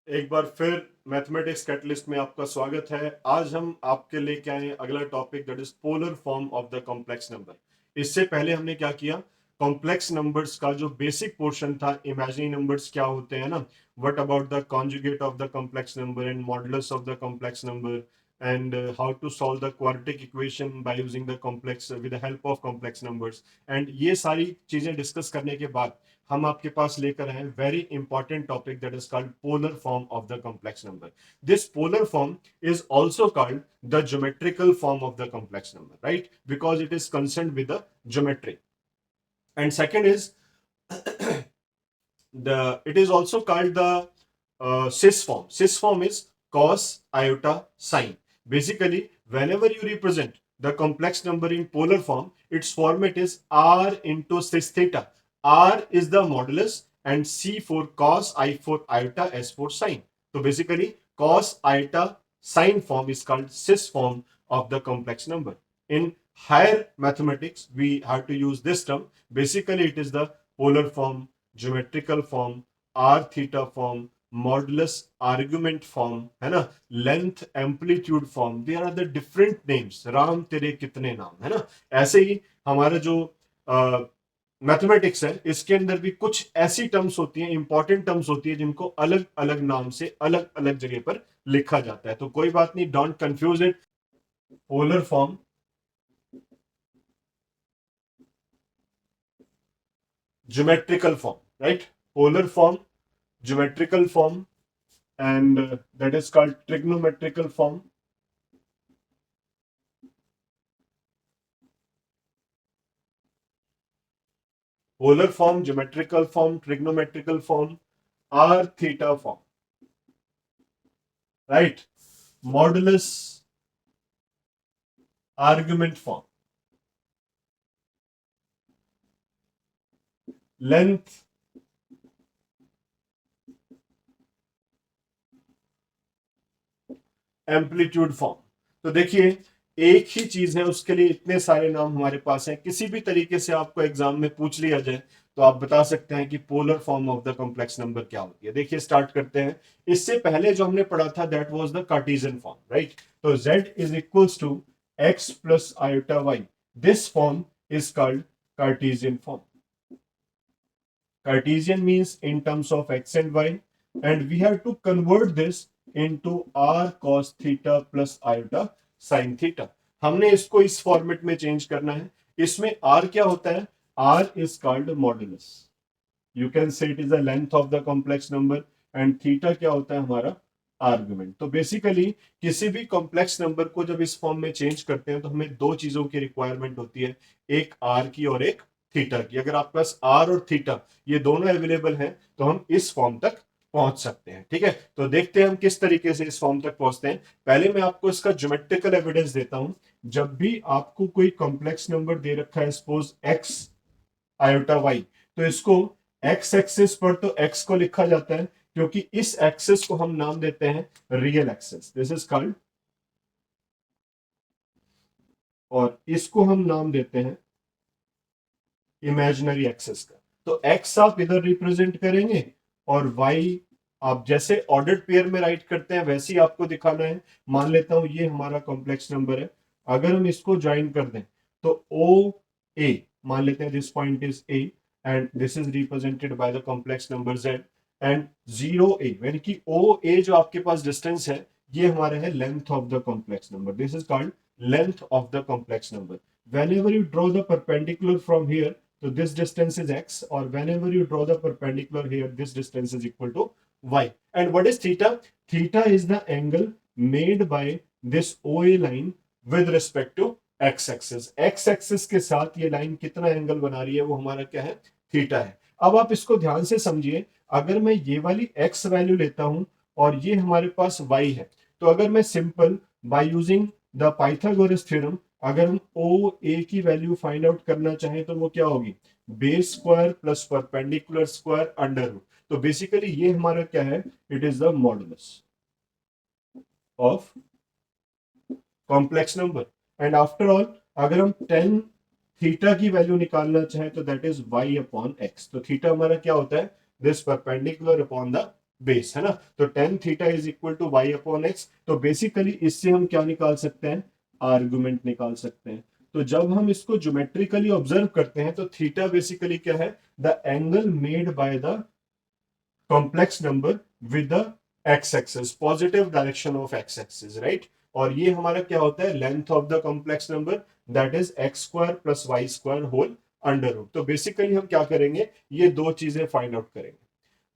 एक बार फिर mathematics catalyst में आपका स्वागत है। आज हम आपके लेके आए हैं अगला topic, that is polar form of the complex number. इससे पहले हमने क्या किया, कॉम्प्लेक्स नंबर्स का जो बेसिक पोर्शन था, इमेजिनरी नंबर्स क्या होते हैं ना, what about the conjugate of the complex number and modulus of the complex number and how to solve the quadratic equation by using the complex with the help of complex numbers. And ये सारी चीजें discuss करने के बाद हम आपके पास लेकर आए very important topic, that is called polar form of the complex number. This polar form is also called the geometrical form of the complex number, right? Because it is concerned with the geometry. And second is the it is also called the cis form. Cis form is cos, iota, sine. Basically, whenever you represent the complex number in polar form, its format is r into cis theta. R is the modulus and C for cos, I for iota, S for sine. So basically, cos, iota, sine form is called cis form of the complex number. In higher mathematics, we have to use this term. Basically, it is the polar form, geometrical form, r theta form, modulus argument form, है ना, length amplitude form. There are the different names. Ram तेरे कितने नाम, है ना। ऐसे ही हमारा जो मैथमेटिक्स है, इसके अंदर भी कुछ ऐसी टर्म्स होती हैं, इंपॉर्टेंट टर्म्स होती है, जिनको अलग अलग नाम से अलग अलग जगह पर लिखा जाता है। तो कोई बात नहीं, don't confuse it. Polar form, geometrical form, right. Polar form, geometrical form, and that is called trigonometrical form. Polar form, geometrical form, trigonometrical form, r theta form, right? Modulus argument form, length amplitude form. तो देखिए, एक ही चीज है, उसके लिए इतने सारे नाम हमारे पास हैं। किसी भी तरीके से आपको एग्जाम में पूछ लिया जाए तो आप बता सकते हैं कि polar form of the complex number क्या होती है। देखिए, स्टार्ट करते हैं। इससे पहले जो हमने पढ़ा था, that was the Cartesian form, right. तो z is equals to x plus iota y। This form is called Cartesian form. Cartesian means in terms of x and y, and we have to convert this into r cos theta plus iota sin theta. हमने इसको इस format में change करना है। इसमें r क्या होता है? r is called modulus. You can say it is the length of the complex number, and theta क्या होता है? हमारा आर्गुमेंट। तो बेसिकली किसी भी कॉम्प्लेक्स नंबर को जब इस फॉर्म में चेंज करते हैं तो हमें दो चीजों की रिक्वायरमेंट होती है, एक आर की और एक थीटा की। अगर आपके पास आर और थीटा ये दोनों अवेलेबल हैं तो हम इस फॉर्म तक पहुंच सकते हैं। ठीक है, तो देखते हैं हम किस तरीके से इस फॉर्म तक पहुंचते हैं। पहले मैं आपको इसका ज्योमेट्रिकल एविडेंस देता हूं। जब भी आपको कोई कॉम्प्लेक्स नंबर दे रखा है, सपोज एक्स आयोटा वाई, तो इसको एक्स एक्सिस पर तो एक्स को लिखा जाता है, क्योंकि इस एक्सिस को हम नाम देते हैं real axis, this is called, और इसको हम नाम देते हैं इमेजिनरी एक्सिस का। तो एक्स आप इधर रिप्रेजेंट करेंगे और वाई आप जैसे ऑर्डर्ड पेयर में राइट करते हैं वैसे ही आपको दिखाना है। मान लेता हूं ये हमारा कॉम्प्लेक्स नंबर है। अगर हम इसको ज्वाइन कर दें तो ओ ए, मान लेते हैं this point is A and this is represented by the complex number Z and zero A, यानी कि ओ ए जो आपके पास डिस्टेंस है, ये हमारा है length of the complex number. This is called length of the complex number. whenever you draw the perpendicular from here, so this distance is x, or whenever you draw the perpendicular here, this distance is equal to y. And what is theta? Theta is the angle made by this OA line with respect to x axis. x axis के साथ ये line कितना angle बना रही है, वो हमारा क्या है? थीटा है। अब आप इसको ध्यान से समझिए। अगर मैं ये वाली x वैल्यू लेता हूं और ये हमारे पास y है, तो अगर मैं simple bye using the Pythagoras theorem, अगर हम ओ ए की वैल्यू फाइंड आउट करना चाहें तो वो क्या होगी? Base square plus perpendicular square under root. तो बेसिकली ये हमारा क्या है? It is the modulus of complex number. And after all, अगर हम टेन थीटा की वैल्यू निकालना चाहें तो that is y upon x. तो थीटा हमारा क्या होता है? This perpendicular upon the base, है ना। तो tan theta is equal to y upon x. तो बेसिकली इससे हम क्या निकाल सकते हैं, आर्गुमेंट निकाल सकते हैं। तो जब हम इसको ज्योमेट्रिकली ऑब्जर्व करते हैं तो थीटा बेसिकली क्या है, the angle made by the complex number with the x axis, positive direction of x axis, right. और ये हमारा क्या होता है, length of the complex number, that is x square plus y square whole under root. तो basically हम क्या करेंगे, ये दो चीजें फाइंड आउट करेंगे।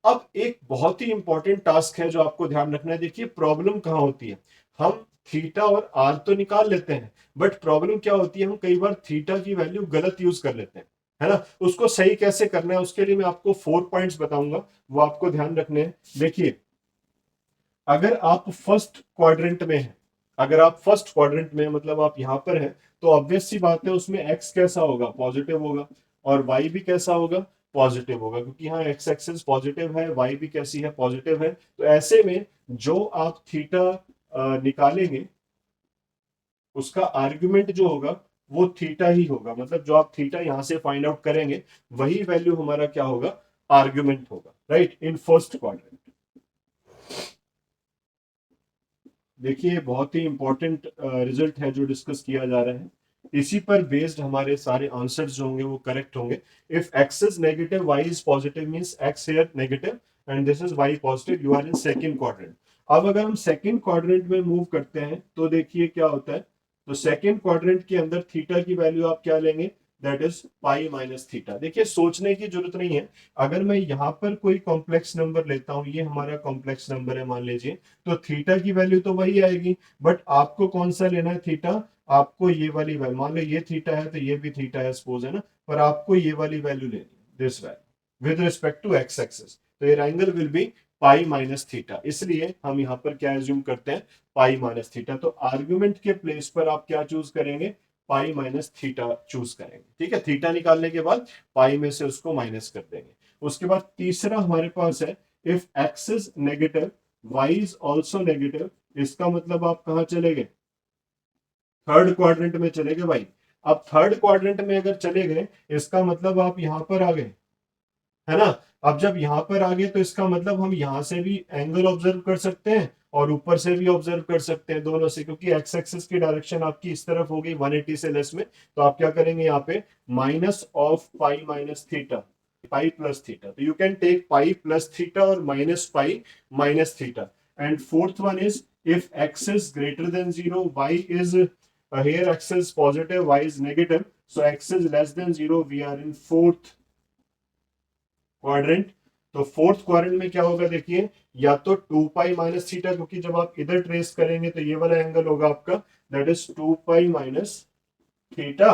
अब एक बहुत ही इंपॉर्टेंट टास्क है जो आपको ध्यान रखना है। देखिए प्रॉब्लम कहां होती है, हम थीटा और आर तो निकाल लेते हैं, बट प्रॉब्लम क्या होती है, हम कई बार थीटा की वैल्यू गलत यूज कर लेते हैं, है ना। उसको सही कैसे करना है, उसके लिए मैं आपको 4 पॉइंट्स बताऊंगा, वो आपको ध्यान रखने हैं। देखिए अगर आप फर्स्ट क्वाड्रेंट में हैं, अगर आप फर्स्ट क्वाड्रेंट में मतलब आप यहां पर हैं, तो ऑब्वियस सी बात है उसमें एक्स कैसा होगा, पॉजिटिव होगा, और वाई भी कैसा होगा, पॉजिटिव होगा, क्योंकि यहाँ एक्स एक्सिस पॉजिटिव है, वाई भी कैसी है, पॉजिटिव है। तो ऐसे में जो आप थीटा निकालेंगे उसका आर्ग्यूमेंट जो होगा वो थीटा ही होगा, मतलब जो आप थीटा यहां से फाइंड आउट करेंगे वही वैल्यू हमारा क्या होगा, आर्ग्यूमेंट होगा, राइट, इन फर्स्ट क्वाड्रेंट। देखिए बहुत ही इंपॉर्टेंट रिजल्ट है जो डिस्कस किया जा रहा है, इसी पर बेस्ड हमारे सारे आंसर्स जो होंगे वो करेक्ट होंगे। If x is negative y is positive means x here negative and this is y positive, you are in second quadrant. अब अगर हम सेकंड क्वाड्रेंट में मूव करते हैं तो देखिए क्या होता है, तो सेकंड क्वाड्रेंट के अंदर थीटा की वैल्यू आप क्या लेंगे, that is pi minus theta. देखिए सोचने की जरूरत नहीं है, अगर मैं यहां पर कोई कॉम्प्लेक्स नंबर लेता हूं, ये हमारा कॉम्प्लेक्स नंबर है मान लीजिए, तो थीटा की वैल्यू तो वही आएगी, बट आपको कौन सा लेना है थीटा, आपको ये वाली वैल्यू, मान लो ये थीटा है तो ये भी थीटा है सपोज, है ना, पर आपको ये वाली वैल्यू लेनी है, this value with respect to x axis. तो ये angle will be pi minus theta, इसलिए हम यहाँ पर क्या एज्यूम करते हैं, पाई माइनस थीटा। तो आर्ग्यूमेंट के प्लेस पर आप क्या चूज करेंगे, पाई माइनस थीटा चूज करेंगे, ठीक है। थीटा निकालने के बाद पाई में से उसको माइनस कर देंगे। उसके बाद तीसरा हमारे पास है, if x is negative y is also negative, इसका मतलब आप कहां चले गए, थर्ड क्वाड्रेंट में चले गए भाई। अब थर्ड क्वाड्रेंट में अगर चले गए, इसका मतलब आप यहां पर आ गए, है ना। अब जब यहां पर आ गए तो इसका मतलब हम यहां से भी एंगल ऑब्जर्व कर सकते हैं और ऊपर से भी ऑब्जर्व कर सकते हैं, दोनों से, क्योंकि एक्स एक्सिस की डायरेक्शन आपकी इस तरफ होगी 180 से लेस में। तो आप क्या करेंगे यहाँ पे, minus of pi minus theta, pi plus theta. तो you can take pi plus theta और minus pi minus theta. And fourth one is, if x is greater than 0, y is here x is positive, y is negative, so x is less than 0, we are in fourth quadrant. तो fourth quadrant में क्या होगा देखिए, या तो 2 पाई minus theta, क्योंकि जब आप इधर ट्रेस करेंगे तो ये वाला एंगल होगा आपका, that is 2 pi minus theta,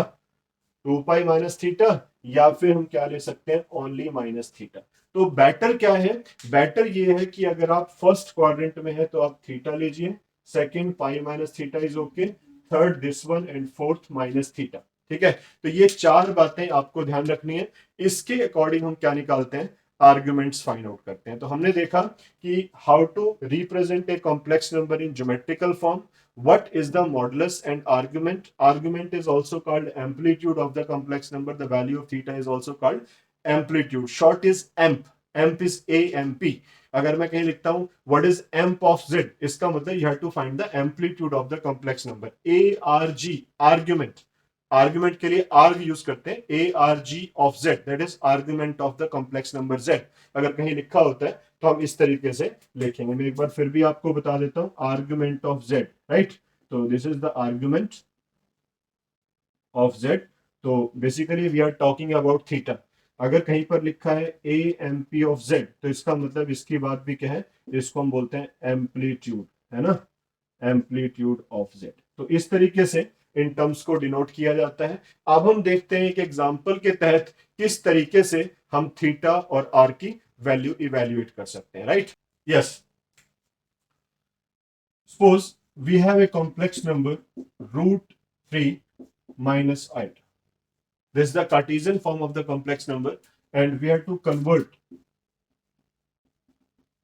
2 pi minus theta, या फिर हम क्या ले सकते हैं, ओनली माइनस थीटा। तो बेटर क्या है, बेटर ये है कि अगर आप फर्स्ट क्वाड्रेंट में है तो आप थीटा लीजिए, second pi minus theta is okay, third this one, and fourth minus theta, ठीक है। तो ये चार बातें आपको ध्यान रखनी है, इसके अकॉर्डिंग हम क्या निकालते हैं, आर्ग्यूमेंट्स फाइंड आउट करते हैं। तो हमने देखा कि how to represent a complex number in geometrical form, what is the modulus and argument. Argument is also called amplitude of the complex number, the value of theta is also called amplitude, short is amp, amp is amp। अगर मैं कहीं लिखता हूं what is amp of z, इसका मतलब you have to find the amplitude of the complex number। arg argument, argument के लिए आर्ग use करते हैं, A R G of Z, that is argument of the complex number Z. अगर कहीं लिखा होता है तो हम इस तरीके से लिखेंगे, मैं एक बार फिर भी आपको बता देता हूं, आर्ग्यूमेंट ऑफ जेड, राइट। तो this is the argument of Z. तो basically we are talking about theta. अगर कहीं पर लिखा है A M P of Z, तो इसका मतलब इसकी बात भी क्या है, इसको हम बोलते हैं एम्पलीट्यूड, है ना, एम्पलीट्यूड ऑफ जेड। तो इस तरीके से इन टर्म्स को डिनोट किया जाता है। अब हम देखते हैं एक एग्जांपल के तहत किस तरीके से हम थीटा और आर की वैल्यू इवेल्युएट कर सकते हैं, right. Yes, suppose we have a complex number √3 minus 8. This is the Cartesian form of the complex number, and we have to convert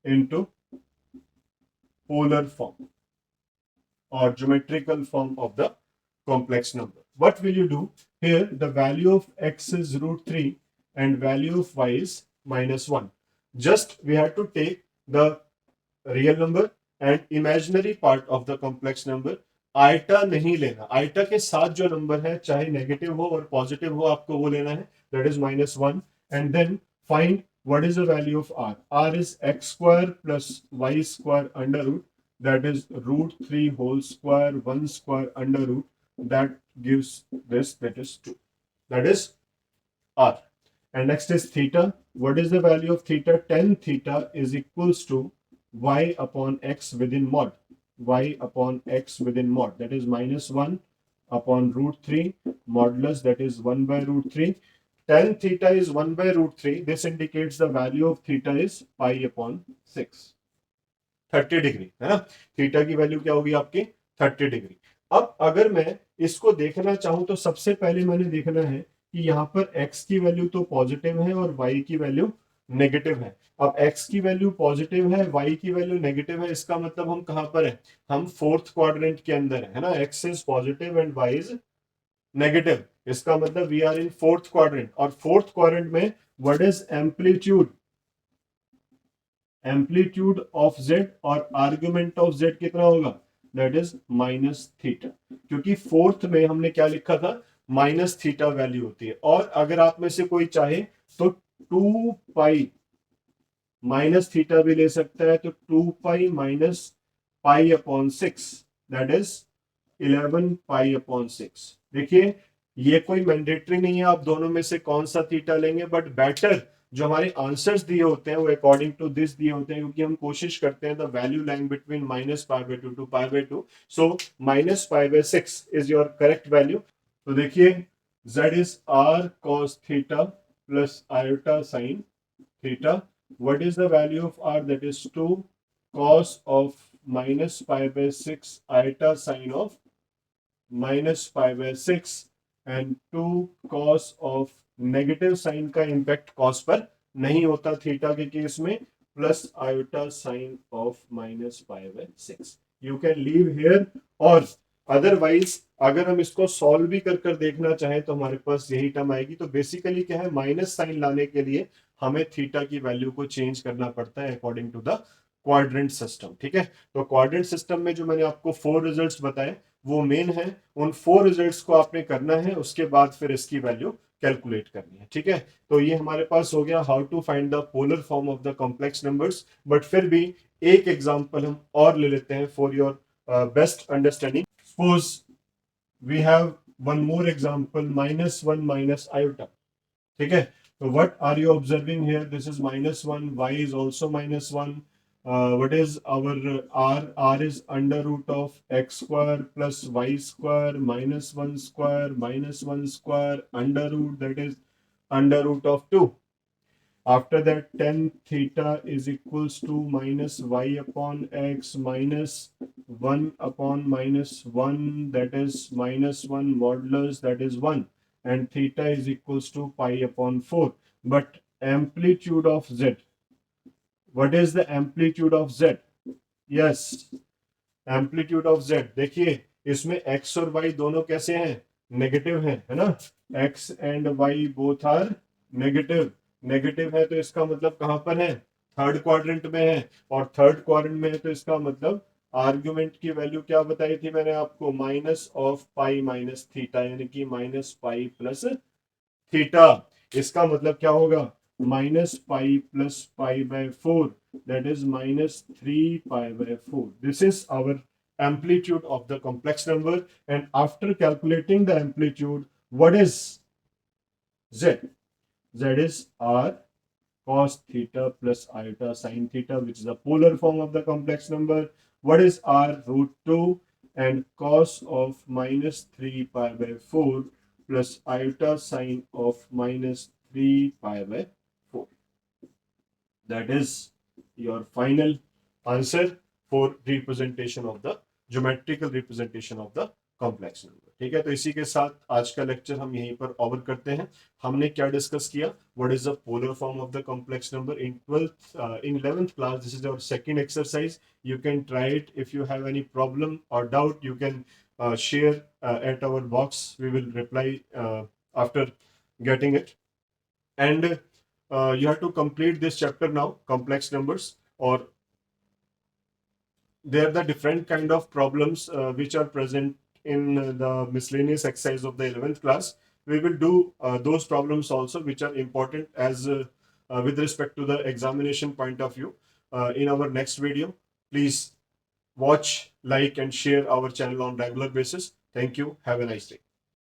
into polar form or geometrical form of the complex number. What will you do? Here the value of x is √3 and value of y is -1. Just we have to take the real number and imaginary part of the complex number. Iota नहीं लेना, iota के साथ जो number है चाहे negative हो और positive हो आपको वो लेना है, that is -1. And then find what is the value of r. R is x square plus y square under root, that is √3 whole square 1 square under root, that gives this, that is 2, that is r. And next is theta. What is the value of theta? Tan theta is equals to y upon x within mod, y upon x within mod, that is -1 upon √3 modulus, that is 1 by √3. Tan theta is 1 by √3. This indicates the value of theta is pi upon 6, 30 degree है ना. Theta की value क्या होगी आपकी 30 degree. अब अगर मैं इसको देखना चाहूं तो सबसे पहले मैंने देखना है कि यहाँ पर x की वैल्यू तो पॉजिटिव है और y की वैल्यू नेगेटिव है. अब x की वैल्यू पॉजिटिव है, y की वैल्यू नेगेटिव है, इसका मतलब हम कहां पर है, हम फोर्थ क्वाड्रेंट के अंदर है ना. x is positive and y is negative, इसका मतलब we are in fourth quadrant. और फोर्थ क्वाड्रेंट में what is amplitude, amplitude of z और आर्गुमेंट ऑफ z कितना होगा, दैट इज -थीटा, क्योंकि फोर्थ में हमने क्या लिखा था, -थीटा वैल्यू होती है. और अगर आप में से कोई चाहे तो 2 पाई -थीटा भी ले सकता है, तो 2 pi minus pi upon 6, that is 11 pi upon 6. देखिए ये कोई मैंडेटरी नहीं है आप दोनों में से कौन सा थीटा लेंगे, बट बेटर जो हमारे आंसर्स दिए होते हैं वो अकॉर्डिंग टू दिस दिए होते हैं, क्योंकि हम कोशिश करते हैं the value line between -π/2 to π/2. So -π/6 is your correct value. तो देखिए z is r cos theta plus iota sine theta. What is the value of r? That is 2 cos of -π/6 iota sine of -π/6 and 2 cos of negative sine का impact cos पर नहीं होता theta के case में, plus iota sine of -π/6. You can leave here. और otherwise अगर हम इसको सॉल्व भी कर देखना चाहें तो हमारे पास यही टर्म आएगी. तो बेसिकली क्या है, माइनस साइन लाने के लिए हमें थीटा की वैल्यू को चेंज करना पड़ता है according to the quadrant system. ठीक है, तो क्वाड्रेंट सिस्टम में जो मैंने आपको 4 रिजल्ट्स बताए वो मेन है, उन 4 रिजल्ट्स को आपने करना है, उसके बाद फिर इसकी वैल्यू कैलकुलेट करनी है. ठीक है, तो ये हमारे पास हो गया how to find the polar form of the complex numbers. But फिर भी एक एग्जांपल हम और ले लेते हैं for your best understanding. Suppose we have one more example, -1 minus iota. ठीक है, so what are you observing here? This is -1, y is also -1. What is our r? R is under root of x square plus y square -1 square -1 square under root, that is under root of 2. After that, tan theta is equals to -y upon x minus 1 upon -1, that is -1 modulus, that is 1. And theta is equals to pi upon 4. But amplitude of z, what is the amplitude of z? Yes, amplitude of z. देखिए इसमें x और y दोनों कैसे हैं, negative हैं, है ना. x and y both are negative. Negative है तो इसका मतलब कहां पर है, थर्ड क्वाड्रेंट में है. और थर्ड क्वाड्रेंट में है तो इसका मतलब आर्गुमेंट की वैल्यू क्या बताई थी मैंने आपको, minus of pi minus theta, यानी कि -π प्लस थीटा. इसका मतलब क्या होगा, -π plus π/4, that is -3π/4. This is our amplitude of the complex number. And after calculating the amplitude, what is z? Z is r cos theta plus iota sin theta, which is the polar form of the complex number. What is r? √2 and cos of -3π/4 plus iota sine of -3π/4. That is your final answer for representation of the geometrical representation of the complex number. ठीक है, तो इसी के साथ आज का lecture हम यहीं पर ओवर करते हैं. हमने क्या डिस्कस किया, what is the polar form of the complex number in 11th class. This is our second exercise. You can try it. If you have any problem और doubt you can share at our box. We will reply after getting it. And you have to complete this chapter now, complex numbers. और they are the different kind of problems which are present in the miscellaneous exercise of the 11th class. We will do those problems also, which are important as with respect to the examination point of view in our next video. Please watch, like, and share our channel on regular basis. Thank you. Have a nice day.